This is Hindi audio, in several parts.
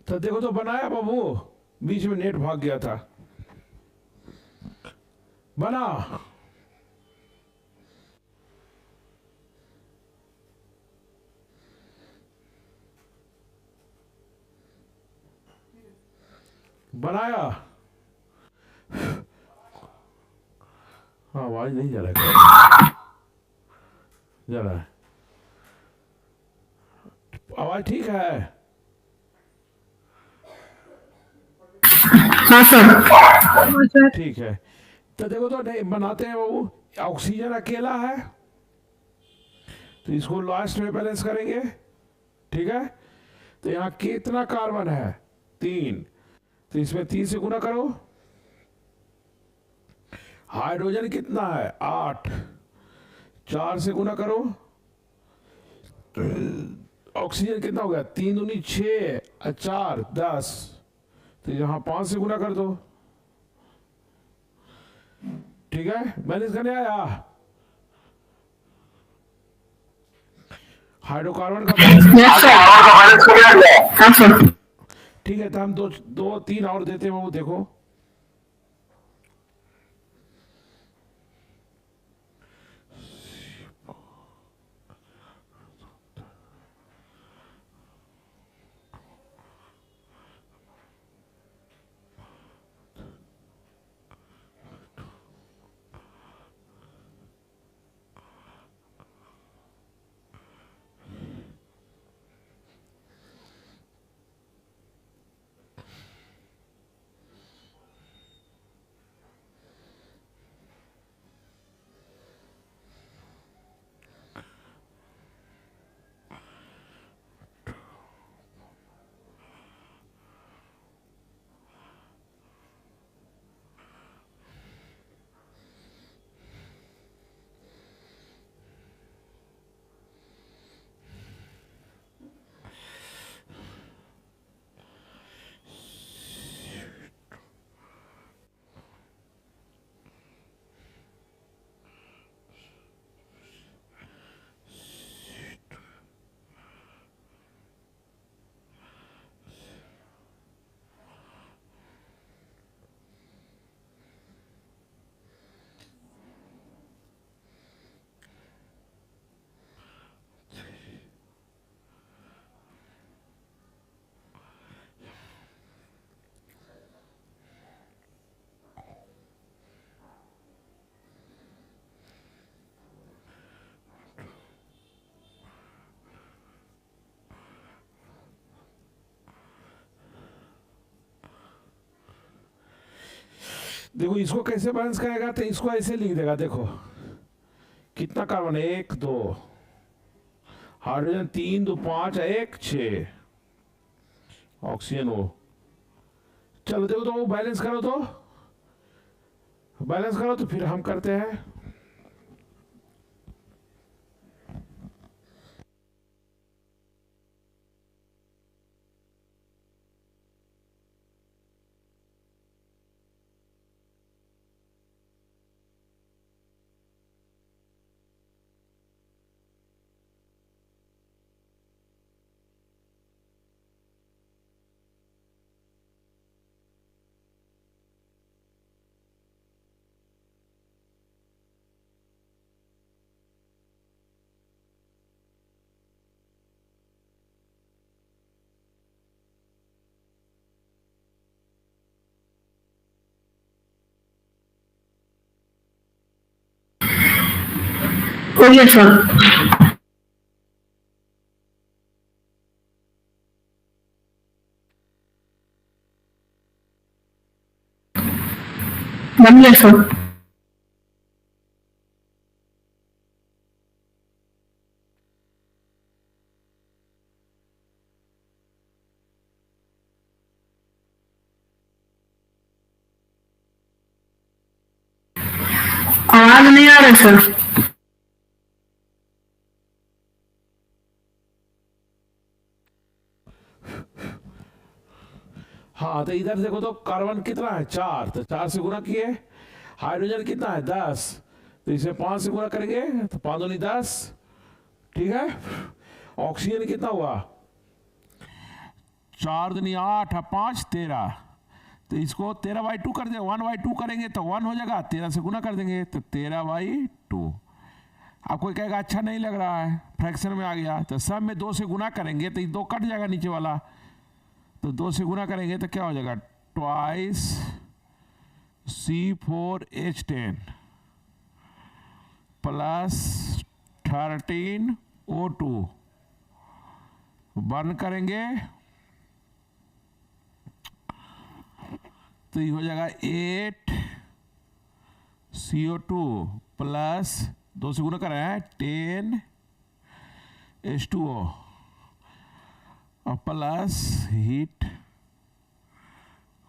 तो देखो तो बनाया बाबू, बीच में नेट भाग गया था। बना। बनाया। हाँ आवाज नहीं जा रहा है, जा रहा है। आवाज ठीक है। हाँ सर। ठीक है। तो देखो तो नहीं बनाते हैं बाबू। ऑक्सीजन अकेला है तो इसको लास्ट में बैलेंस करेंगे। ठीक है। तो यहाँ कितना कार्बन है? 3। तो इसमें 3 से गुना करो। हाइड्रोजन कितना है? 8। 4 से गुना करो। ऑक्सीजन कितना हो गया? 3 दूनी 6 और 4 10। तो यहाँ 5 से गुना कर दो। ठीक है, बैलेंस करने आया। हाइड्रोकार्बन का यस सर। हाँ सर। ठीक है, तो हम दो दो 3 और देते हैं वो देखो। देखो इसको कैसे बैलेंस करेगा, तो इसको ऐसे लिख देगा। देखो कितना कार्बन है? 1 2। हाइड्रोजन 3 2 5 1 6। ऑक्सीजन वो। चलो देखो तो वो बैलेंस करो, तो बैलेंस करो तो फिर हम करते हैं। Okay sir. बन गया सर। आवाज नहीं आ रहा सर। हाँ तो इधर देखो तो कार्बन कितना है? 4। तो 4 से गुना किए। हाइड्रोजन कितना है? 10। तो इसे 5 से गुना करेंगे तो 5 दूनी 10। ठीक है। ऑक्सीजन कितना हुआ? 4 दूनी 8 और 5 13, तो इसको 13/2 कर देंगे, 1/2 करेंगे तो 1 हो जाएगा, 13 से गुना कर देंगे तो 13/2। आप कोई कहेगा अच्छा नहीं लग रहा है, फ्रैक्शन में आ गया, तो सब में 2 से गुना करेंगे तो ये 2 कट जाएगा नीचे वाला, तो 2 से गुना करेंगे तो क्या हो जाएगा, twice C4H10 plus 13O2 burn करेंगे तो ये हो जाएगा 8CO2 प्लस 2 से गुना कर रहे हैं 10H2O और प्लस हीट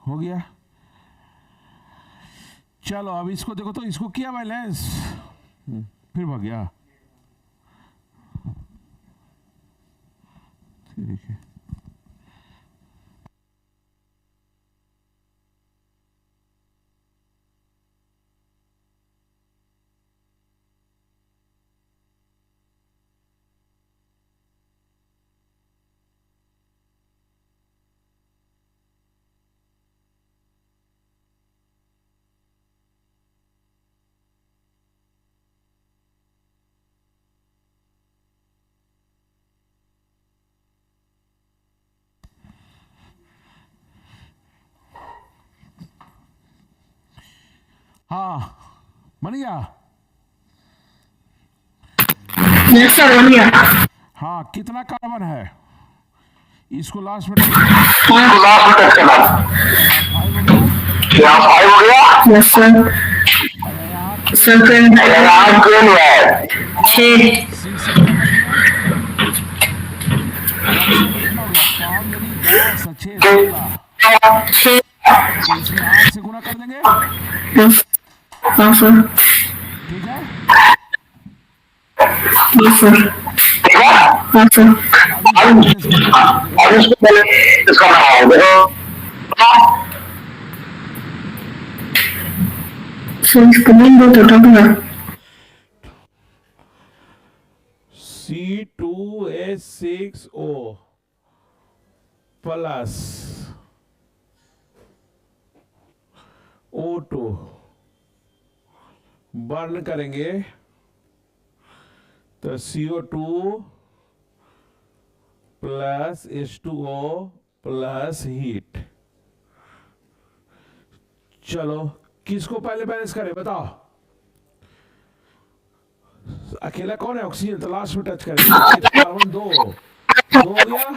हो गया। चलो अब इसको देखो तो इसको किया बैलेंस, फिर भाग गया, ठीक है। हाँ बन गया। यस सर बन गया। हाँ कितना कार्बन है, इसको लास्ट में क्या 5 हो गया? Yes sir. सर यहाँ क्यों है? 6 6 इसमें 8 से गुना कर देंगे, यस हाँ सर। ठीक है। यस सर हाँ सर। अब इसको पहले इसका नाम देखो। सर इसको नहीं दो तो टप है। C2H6O प्लस O2 बर्न करेंगे तो CO2 plus H2O plus heat. चलो किसको पहले बैलेंस करें बताओ, अकेला कौन है, ऑक्सीजन, तो लास्ट में टच करेंगे। कार्बन 2 हो गया,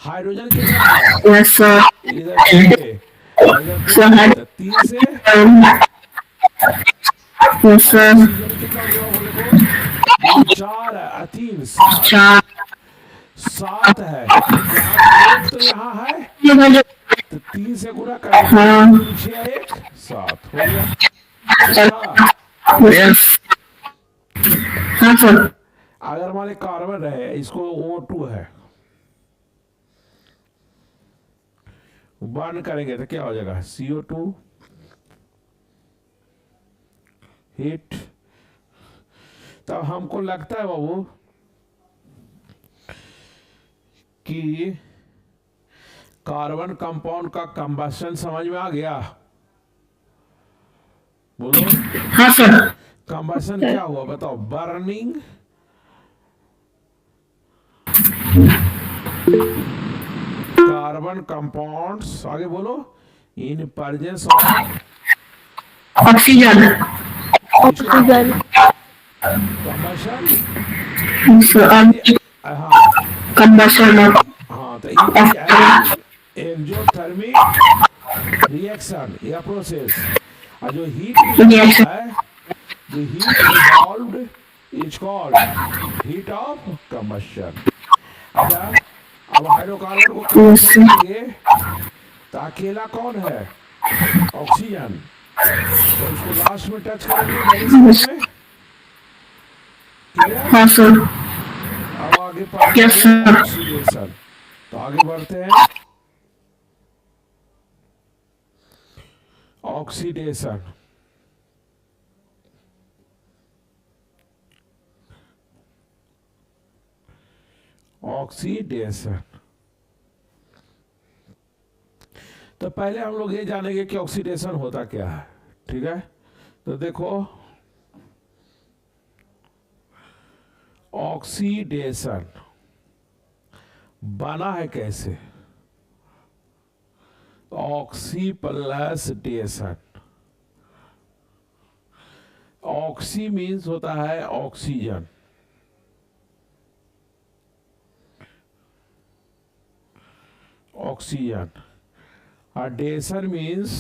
हाइड्रोजन कितना है, यस सर। इधर 6, इधर 3 से, यस सर। ऑक्सीजन कितना हुआ बोले तो 4 है, 3 7 4 7 है, यहाँ एक तो यहाँ है तो 3 से गुना करेंगे, 6 1 7 हो गया। यस हाँ सर। अगर हमारे कार्बन है, इसको O2 है, बर्न करेंगे तो क्या हो जाएगा, CO2 हीट। तब हमको लगता है बाबू कि कार्बन कंपाउंड का कंबशन समझ में आ गया, बोलो हाँ सर। कंबशन क्या हुआ बताओ, बर्निंग कार्बन कंपाउंड्स, आगे बोलो, in presence of oxygen combustion. हाँ कंबशन हाँ, तो एक्सोथर्मिक रिएक्शन या प्रोसेस, और जो हीट है, जो heat evolved is called heat of combustion. अच्छा अब हाइड्रोकार्बन को करेंगे तो अकेला कौन है, ऑक्सीजन, तो उसको लास्ट में टच करेंगे में, हाँ सर। अब आगे बढ़ते यस हैं सर। ऑक्सीडेशन, तो आगे बढ़ते हैं ऑक्सीडेशन। ऑक्सीडेशन पहले हम लोग ये जानेंगे कि ऑक्सीडेशन होता क्या है। ठीक है, तो देखो ऑक्सीडेशन बना है कैसे, oxy plus dation. Oxy means होता है ऑक्सीजन, ऑक्सीजन, और dation means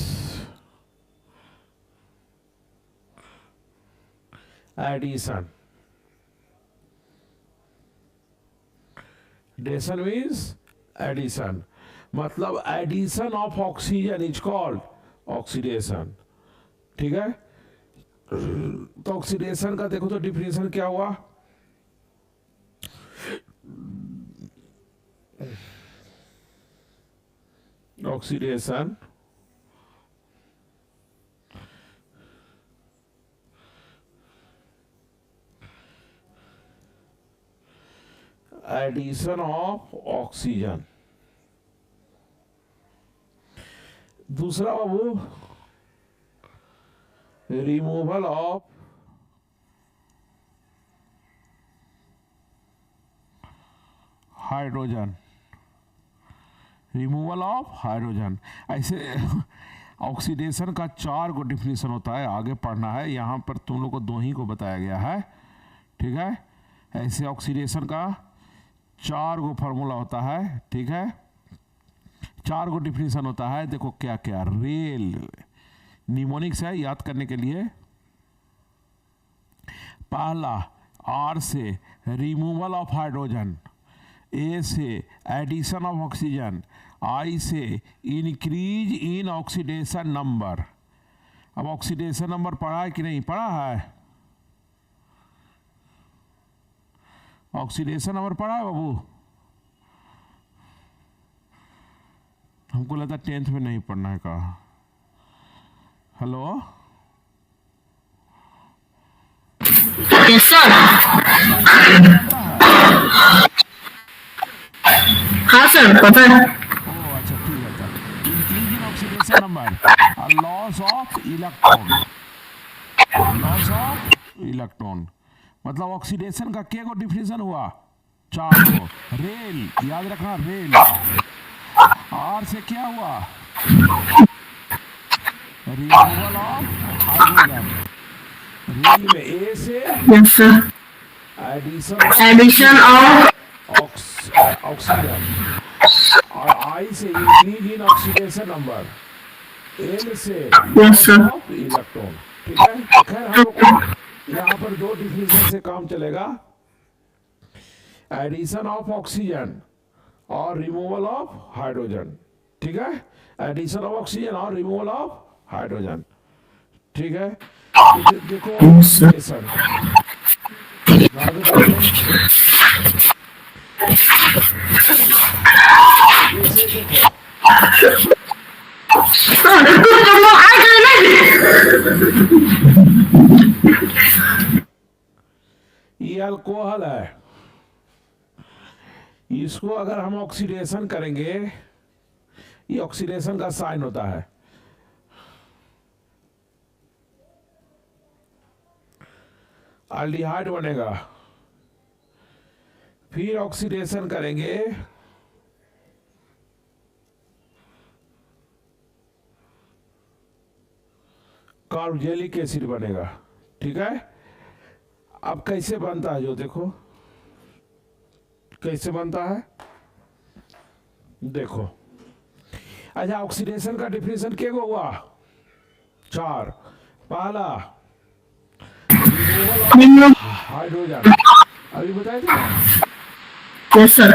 addition. Dation means addition, मतलब addition of oxygen is called oxidation. ठीक है, तो ऑक्सीडेशन का देखो तो डिफिनेशन क्या हुआ, ऑक्सीडेशन एडिशन ऑफ ऑक्सीजन। दूसरा बाबू removal of hydrogen, removal of hydrogen. ऐसे ऑक्सीडेशन का 4 गो डिफिनेशन होता है, आगे पढ़ना है, यहाँ पर तुम लोग को 2 ही को बताया गया है। ठीक है, ऐसे ऑक्सीडेशन का 4 गो फार्मूला होता है। ठीक है, 4 गो डिफिनेशन होता है। देखो क्या क्या, रेल निमोनिक्स है याद करने के लिए। पहला आर से रिमूवल ऑफ हाइड्रोजन, ए से एडिशन ऑफ ऑक्सीजन, आई से इंक्रीज इन ऑक्सीडेशन नंबर। अब ऑक्सीडेशन नंबर पढ़ा है कि नहीं पढ़ा है, ऑक्सीडेशन नंबर पढ़ा है बाबू? हमको लगता 10th में नहीं पढ़ना है कहा। Hello, yes sir. हाँ सर पता है। ओ अच्छा ठीक है। Increase in oxidation number, loss of electron, loss of electron, मतलब ऑक्सीडेशन का क्या को डिफिनेशन हुआ, 4 को। रेल याद रखना, रेल। आर से क्या हुआ, रिमूवल ऑफ हाइड्रोजन। रेल में ए से yes sir, addition of oxygen, और आई से increase in oxidation number, L से यस सर, ऑफ इलेक्ट्रॉन। ठीक है, खैर हम लोग को यहाँ पर 2 डिफिनेशन से काम चलेगा, एडिशन ऑफ ऑक्सीजन और रिमूवल ऑफ हाइड्रोजन। ठीक है, एडिशन ऑफ ऑक्सीजन और रिमूवल ऑफ हाइड्रोजन। ठीक है, तो देखो ऑक्सीडेशन, जैसे देखो ये अल्कोहल है, इसको अगर हम ऑक्सीडेशन करेंगे, ये ऑक्सीडेशन का साइन होता है। एल्डिहाइड बनेगा, फिर ऑक्सीडेशन करेंगे, कार्बोक्सिलिक एसिड बनेगा। ठीक है, अब कैसे बनता है जो देखो कैसे बनता है, देखो। अच्छा, ऑक्सीडेशन का डिफिनेशन क्या हुआ, 4। पहला हाइड्रोजन, अभी बताए थे, yes sir,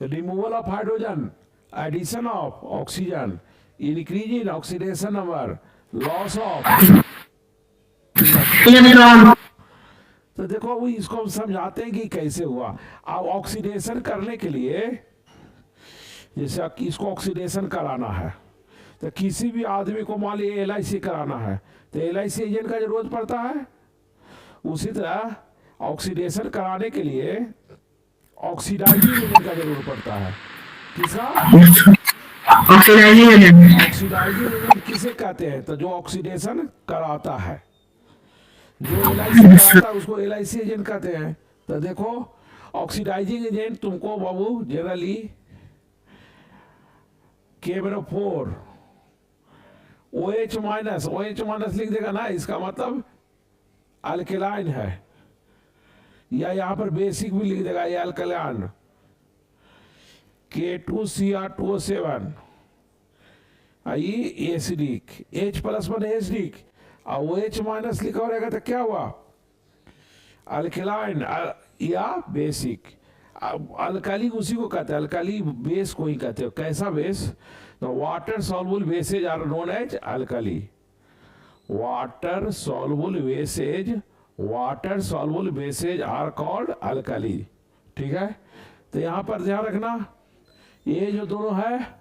removal of hydrogen, addition of oxygen, increase in oxidation number, loss of electron. तो देखो वो इसको हम समझाते हैं कि कैसे हुआ। अब ऑक्सीडेशन करने के लिए, जैसे इसको ऑक्सीडेशन कराना है, तो किसी भी आदमी को मान लीजिए LIC कराना है, तो LIC एजेंट का जरूरत पड़ता है। उसी तरह ऑक्सीडेशन कराने के लिए ऑक्सीडाइजिंग एजेंट का जरूरत पड़ता है। किसका, ऑक्सीडाइजिंग एजेंट ऑक्सीडाइजिंग एजेंट किसे कहते हैं? तो जो ऑक्सीडेशन कराता है, जो एलआईसी कराता है उसको एलआईसी एजेंट कहते हैं। तो देखो ऑक्सीडाइजिंग एजेंट तुमको बाबू जनरली KBr4 OH माइनस लिख देगा ना, इसका मतलब अल्केलाइन है, या यहाँ पर बेसिक भी लिख देगा, ये अल्कलाइन। K2Cr2O7 ये एसिडिक, H प्लस माने एसिडिक, और OH माइनस लिखा रहेगा तो क्या हुआ? अल्कलाइन या बेसिक। अल्काली उसी को कहते हैं, अल्काली बेस को ही कहते हो। कैसा बेस? तो water soluble bases are known as alkali. Water soluble bases are called alkali. ठीक है, तो यहां पर ध्यान रखना, ये जो दोनों है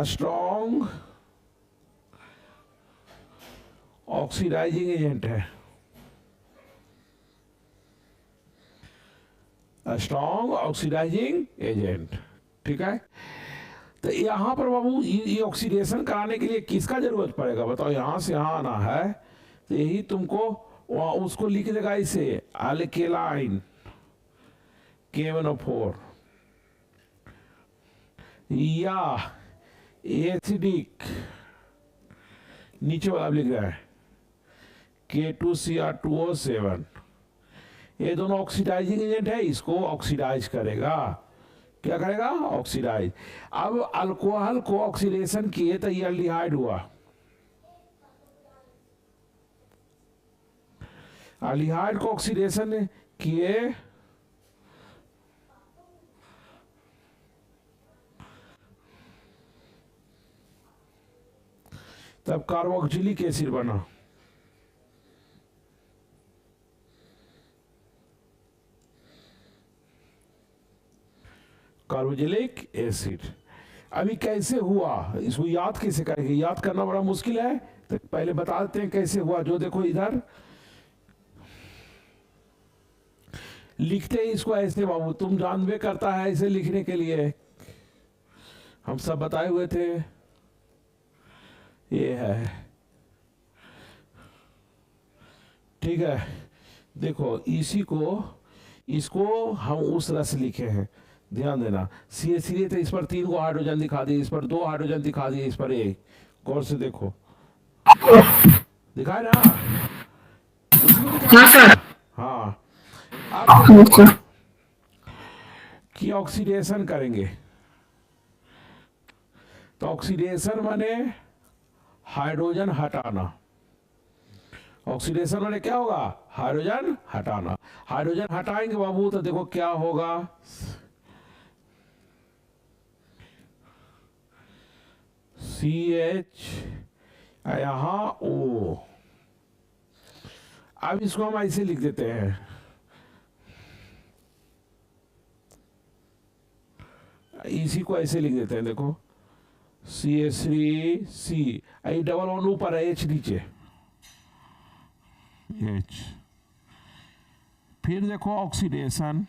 स्ट्रॉन्ग ऑक्सीडाइजिंग एजेंट है, स्ट्रॉन्ग ऑक्सीडाइजिंग एजेंट। ठीक है, तो यहां पर बाबू ये ऑक्सीडेशन कराने के लिए किसका जरूरत पड़ेगा बताओ? यहां से यहां आना है तो यही तुमको उसको लिख देगा इसे अल्केलाइन KMnO4, या एसिडिक नीचे वाला लिख रहा है K2Cr2O7। ये दोनों ऑक्सीडाइजिंग एजेंट है, इसको ऑक्सीडाइज करेगा। क्या करेगा? ऑक्सीडाइज। अब अल्कोहल को ऑक्सीडेशन किए तो ये एल्डिहाइड हुआ, एल्डिहाइड को ऑक्सीडेशन किए तब कार्बोक्सिलिक एसिड बना। Carboxylic acid. अभी कैसे हुआ इसको याद कैसे करेंगे? याद करना बड़ा मुश्किल है, तो पहले बता देते हैं कैसे हुआ। जो देखो इधर लिखते हैं इसको ऐसे बाबू, तुम जानबे करता है ऐसे लिखने के लिए, हम सब बताए हुए थे। ये है, ठीक है, देखो इसी को, इसको हम उस रस लिखे हैं, ध्यान देना। सीए तो इस पर 3 को हाइड्रोजन दिखा दिए, इस पर 2 हाइड्रोजन दिखा दिए, इस पर 1। गौर से देखो, दिखाए ना? हाँ सर। हाँ, अब की ऑक्सीडेशन करेंगे तो ऑक्सीडेशन माने हाइड्रोजन हटाना। ऑक्सीडेशन माने क्या होगा? हाइड्रोजन हटाना। हाइड्रोजन हटाएंगे बाबू तो देखो क्या होगा, CH यहां O। अब इसको हम ऐसे लिख देते हैं, इसी को ऐसे लिख देते हैं, देखो CH3C, आई डबल वन ऊपर है, H नीचे, H। फिर देखो ऑक्सीडेशन,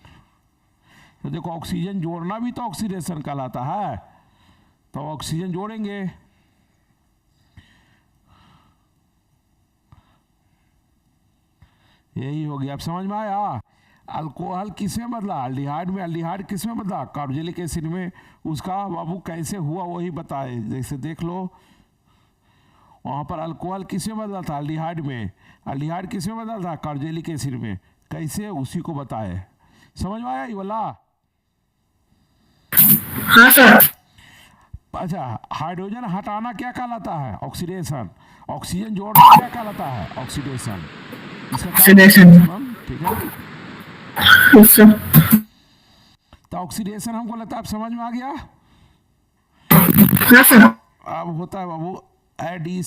तो देखो ऑक्सीजन जोड़ना भी तो ऑक्सीडेशन कहलाता है, तो ऑक्सीजन जोड़ेंगे। यही हो गया, अब समझ में आया? अल्कोहल किसमें बदला? अल्डिहाइड में। अल्डिहाइड किसमें बदला? कार्बोक्सिलिक एसिड में। उसका बाबू कैसे हुआ वही बताए, जैसे देख लो वहां पर अल्कोहल किसमें बदला था? अल्डिहाइड में। अल्डिहाइड किसमें बदला था? कार्बोक्सिलिक एसिड में। कैसे, उसी को बताए। समझ में आया ये वाला? हाँ सर। अच्छा, हाइड्रोजन हटाना क्या कहलाता है? ऑक्सीडेशन। ऑक्सीजन जोड़ना क्या कहलाता है? ऑक्सीडेशन। ऑक्सीडेशन। ठीक है, तो ऑक्सीडेशन हमको लगता है आप समझ में आ गया। हाँ सर। अब होता है बाबू एडिशन।